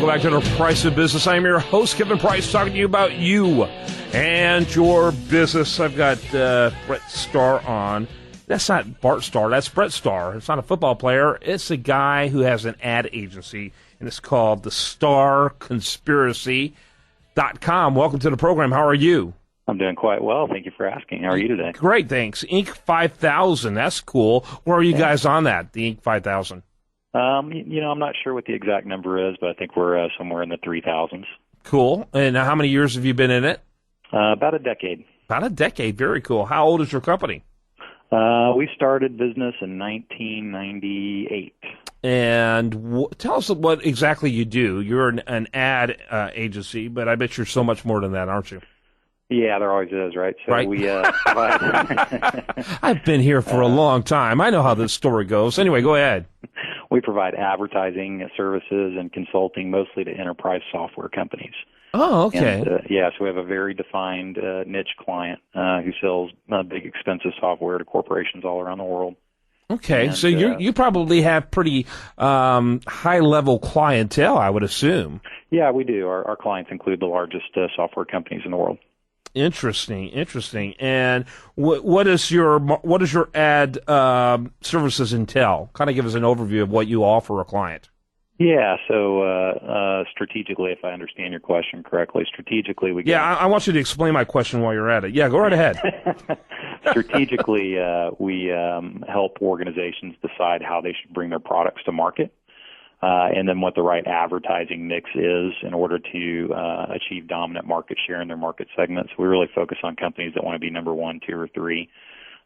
Welcome back to the Price of Business. I'm your host, Kevin Price, talking to you about you and your business. I've got Brett Starr on. That's not Bart Starr. That's Brett Starr. It's not a football player. It's a guy who has an ad agency, and it's called the StarConspiracy.com. Welcome to the program. How are you? I'm doing quite well. Thank you for asking. How are you today? Great, thanks. Inc. 5000. That's cool. Where are you guys on that, the Inc. 5000? I'm not sure what the exact number is, but I think we're somewhere in the 3,000s. Cool. And how many years have you been in it? About a decade. About a decade. Very cool. How old is your company? We started business in 1998. And tell us what exactly you do. You're an ad agency, but I bet you're so much more than that, aren't you? Yeah, there always is, right? So right. we provide... I've been here for a long time. I know how this story goes. Anyway, go ahead. We provide advertising services and consulting mostly to enterprise software companies. Oh, okay. And, so we have a very defined niche client who sells big, expensive software to corporations all around the world. Okay, and, so you probably have pretty high-level clientele, I would assume. Yeah, we do. Our clients include the largest software companies in the world. Interesting. And what is your ad services entail? Kind of give us an overview of what you offer a client. Yeah, so strategically, if I understand your question correctly, strategically we get... Yeah, I want you to explain my question while you're at it. Yeah, go right ahead. Strategically, we help organizations decide how they should bring their products to market. And then what the right advertising mix is in order to achieve dominant market share in their market segments. We really focus on companies that want to be number 1, 2, or 3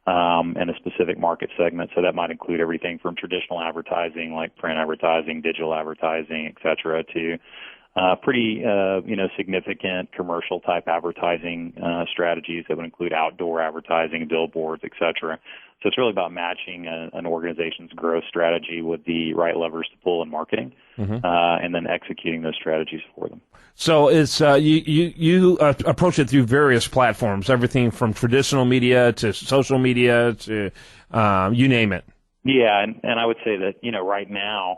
in a specific market segment. So that might include everything from traditional advertising like print advertising, digital advertising, et cetera, to pretty significant commercial type advertising strategies that would include outdoor advertising, billboards, et cetera. So it's really about matching an organization's growth strategy with the right levers to pull in marketing, and then executing those strategies for them. So it's you approach it through various platforms, everything from traditional media to social media to you name it. Yeah, and I would say that right now,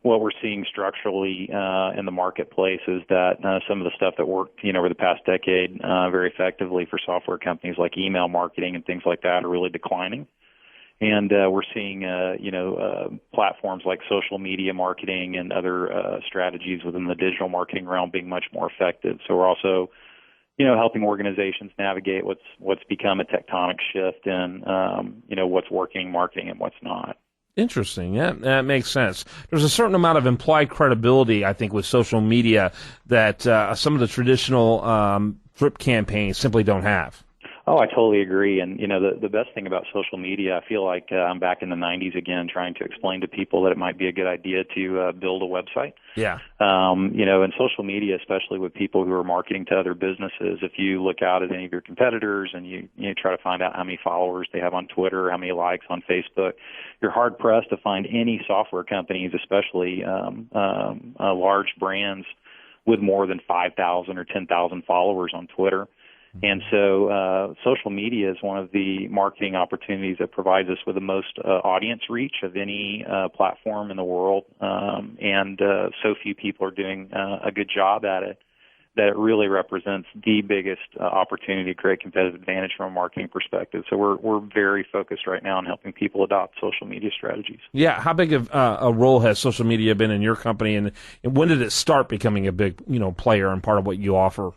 what we're seeing structurally in the marketplace is that some of the stuff that worked, over the past decade very effectively for software companies like email marketing and things like that are really declining. And we're seeing, platforms like social media marketing and other strategies within the digital marketing realm being much more effective. So we're also, helping organizations navigate what's become a tectonic shift in, what's working in marketing and what's not. Interesting. Yeah, that makes sense. There's a certain amount of implied credibility, I think, with social media that some of the traditional drip campaigns simply don't have. Oh, I totally agree. And, the best thing about social media, I feel like I'm back in the 90s again trying to explain to people that it might be a good idea to build a website. Yeah. In social media, especially with people who are marketing to other businesses, if you look out at any of your competitors and you try to find out how many followers they have on Twitter, how many likes on Facebook, you're hard-pressed to find any software companies, especially large brands, with more than 5,000 or 10,000 followers on Twitter. And so social media is one of the marketing opportunities that provides us with the most audience reach of any platform in the world. And so few people are doing a good job at it that it really represents the biggest opportunity to create competitive advantage from a marketing perspective. So we're very focused right now on helping people adopt social media strategies. Yeah. How big of a role has social media been in your company, and when did it start becoming a big player and part of what you offer?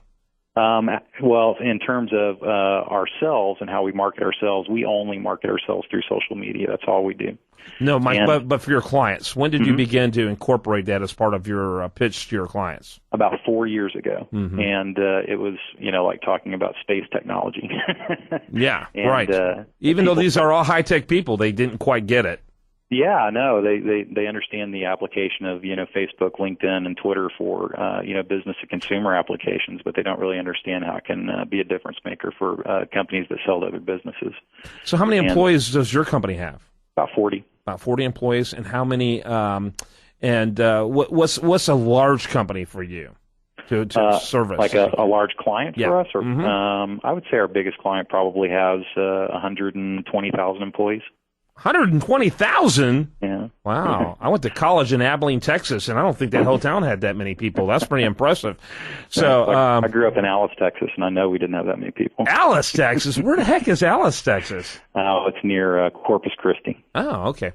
Well, in terms of ourselves and how we market ourselves, we only market ourselves through social media. That's all we do. No, Mike, but for your clients, when did you begin to incorporate that as part of your pitch to your clients? About 4 years ago, and it was like talking about space technology. Yeah, and, right. Even though these are all high tech people, they didn't quite get it. Yeah, no, they understand the application of Facebook, LinkedIn, and Twitter for business to consumer applications, but they don't really understand how it can be a difference maker for companies that sell to other businesses. So, how many employees does your company have? About 40. About 40 employees, and how many? What's a large company for you to service? Like a large client for us, or I would say our biggest client probably has 120,000 employees. 120,000? Yeah. Wow. I went to college in Abilene, Texas, and I don't think that whole town had that many people. That's pretty impressive. So I grew up in Alice, Texas, and I know we didn't have that many people. Alice, Texas? Where the heck is Alice, Texas? Oh, it's near Corpus Christi. Oh, okay.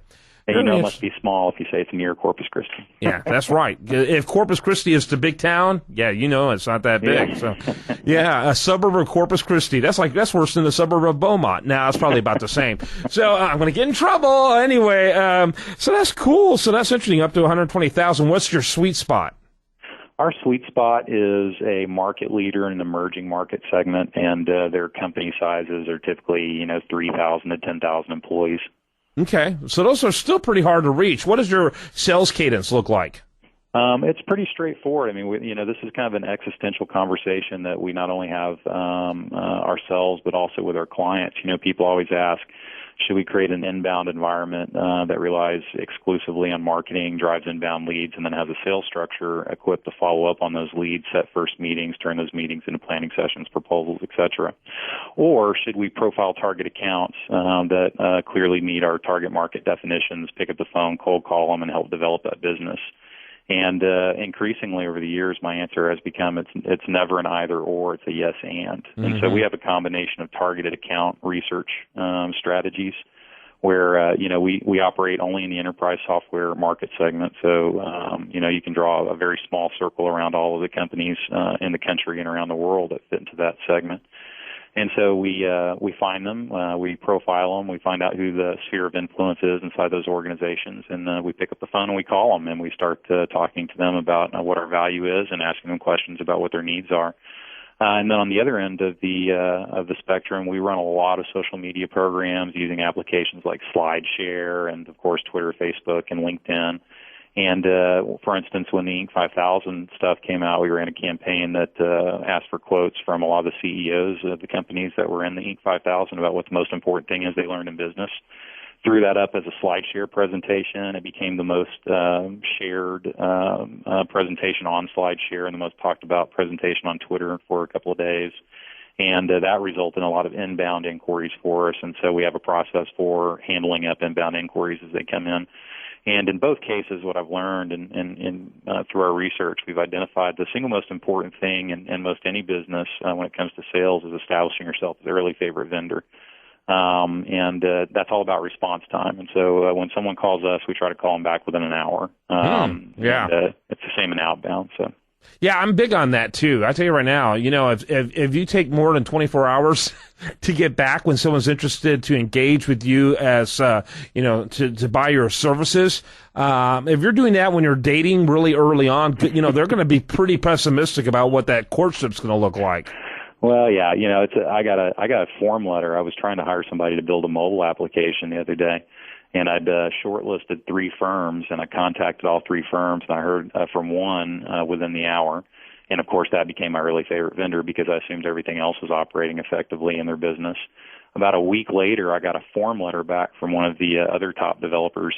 And you know it must be small if you say it's near Corpus Christi. Yeah, that's right. If Corpus Christi is the big town, yeah, you know it's not that big. Yeah. So, yeah, a suburb of Corpus Christi. That's worse than the suburb of Beaumont. Now it's probably about the same. So I'm going to get in trouble anyway. So that's cool. So that's interesting. Up to 120,000. What's your sweet spot? Our sweet spot is a market leader in an emerging market segment, and their company sizes are typically 3,000 to 10,000 employees. Okay, so those are still pretty hard to reach. What does your sales cadence look like? It's pretty straightforward. I mean, this is kind of an existential conversation that we not only have ourselves, but also with our clients. People always ask, should we create an inbound environment that relies exclusively on marketing, drives inbound leads, and then has a sales structure equipped to follow up on those leads, set first meetings, turn those meetings into planning sessions, proposals, etc.? Or should we profile target accounts that clearly meet our target market definitions, pick up the phone, cold call them, and help develop that business? And increasingly over the years, my answer has become it's never an either or, it's a yes and. Mm-hmm. And so we have a combination of targeted account research strategies where, we operate only in the enterprise software market segment. So, you can draw a very small circle around all of the companies in the country and around the world that fit into that segment. And so we find them, we profile them, we find out who the sphere of influence is inside those organizations, and we pick up the phone and we call them and we start talking to them about what our value is and asking them questions about what their needs are. And then on the other end of the spectrum, we run a lot of social media programs using applications like SlideShare and, of course, Twitter, Facebook, and LinkedIn. And, for instance, when the Inc. 5000 stuff came out, we ran a campaign that asked for quotes from a lot of the CEOs of the companies that were in the Inc. 5000 about what the most important thing is they learned in business. Threw that up as a SlideShare presentation. It became the most shared presentation on SlideShare and the most talked about presentation on Twitter for a couple of days. And that resulted in a lot of inbound inquiries for us. And so we have a process for handling up inbound inquiries as they come in. And in both cases, what I've learned and through our research, we've identified the single most important thing in most any business when it comes to sales is establishing yourself as a really favorite vendor. And that's all about response time. And so when someone calls us, we try to call them back within an hour. And, it's the same in outbound. So. Yeah, I'm big on that too. I tell you right now, if you take more than 24 hours to get back when someone's interested to engage with you as, to buy your services, if you're doing that when you're dating really early on, they're going to be pretty pessimistic about what that courtship's going to look like. Well, yeah, I got a form letter. I was trying to hire somebody to build a mobile application the other day. And I'd shortlisted 3 firms, and I contacted all 3 firms, and I heard from one within the hour. And, of course, that became my really favorite vendor because I assumed everything else was operating effectively in their business. About a week later, I got a form letter back from one of the other top developers,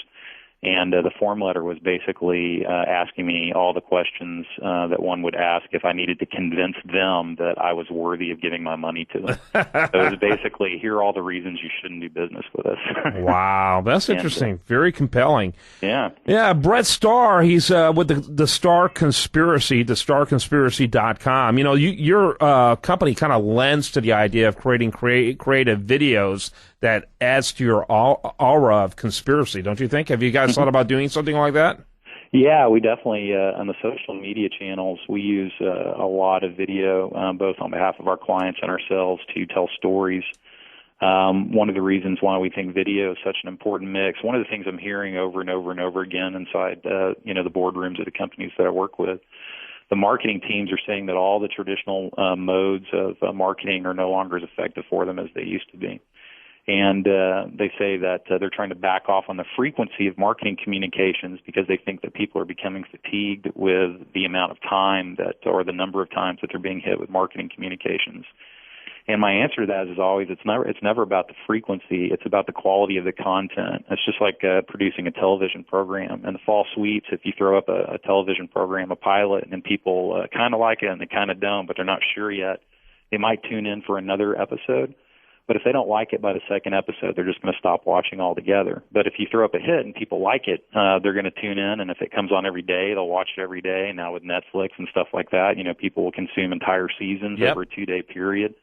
and the form letter was basically asking me all the questions that one would ask if I needed to convince them that I was worthy of giving my money to them. So it was basically, here are all the reasons you shouldn't do business with us. Wow, that's interesting. Very compelling. Yeah. Yeah, Brett Starr, he's with the Starr Conspiracy, the StarConspiracy.com. Your company kind of lends to the idea of creating creative videos that adds to your aura of conspiracy, don't you think? Have you guys thought about doing something like that? Yeah, we definitely, on the social media channels, we use a lot of video, both on behalf of our clients and ourselves to tell stories. One of the reasons why we think video is such an important mix, one of the things I'm hearing over and over and over again inside, the boardrooms of the companies that I work with, the marketing teams are saying that all the traditional modes of marketing are no longer as effective for them as they used to be. And they say that they're trying to back off on the frequency of marketing communications because they think that people are becoming fatigued with the amount of time or the number of times that they're being hit with marketing communications. And my answer to that is always, it's never about the frequency. It's about the quality of the content. It's just like producing a television program. In the fall sweeps, if you throw up a television program, a pilot, and people kind of like it and they kind of don't, but they're not sure yet, they might tune in for another episode. But if they don't like it by the second episode, they're just going to stop watching altogether. But if you throw up a hit and people like it, they're going to tune in. And if it comes on every day, they'll watch it every day. And now with Netflix and stuff like that, people will consume entire seasons over a 2-day period.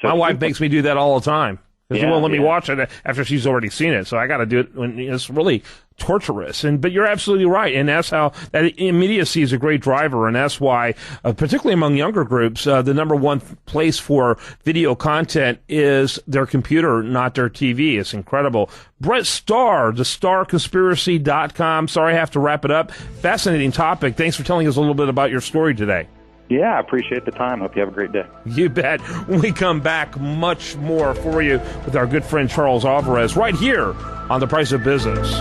So my wife makes me do that all the time. She won't let me watch it after she's already seen it. So I got to do it when it's really torturous. But you're absolutely right. And that's how that immediacy is a great driver. And that's why, particularly among younger groups, the number one place for video content is their computer, not their TV. It's incredible. Brett Starr, thestarconspiracy.com. Sorry, I have to wrap it up. Fascinating topic. Thanks for telling us a little bit about your story today. Yeah, I appreciate the time. Hope you have a great day. You bet. When we come back, much more for you with our good friend Charles Alvarez right here on The Price of Business.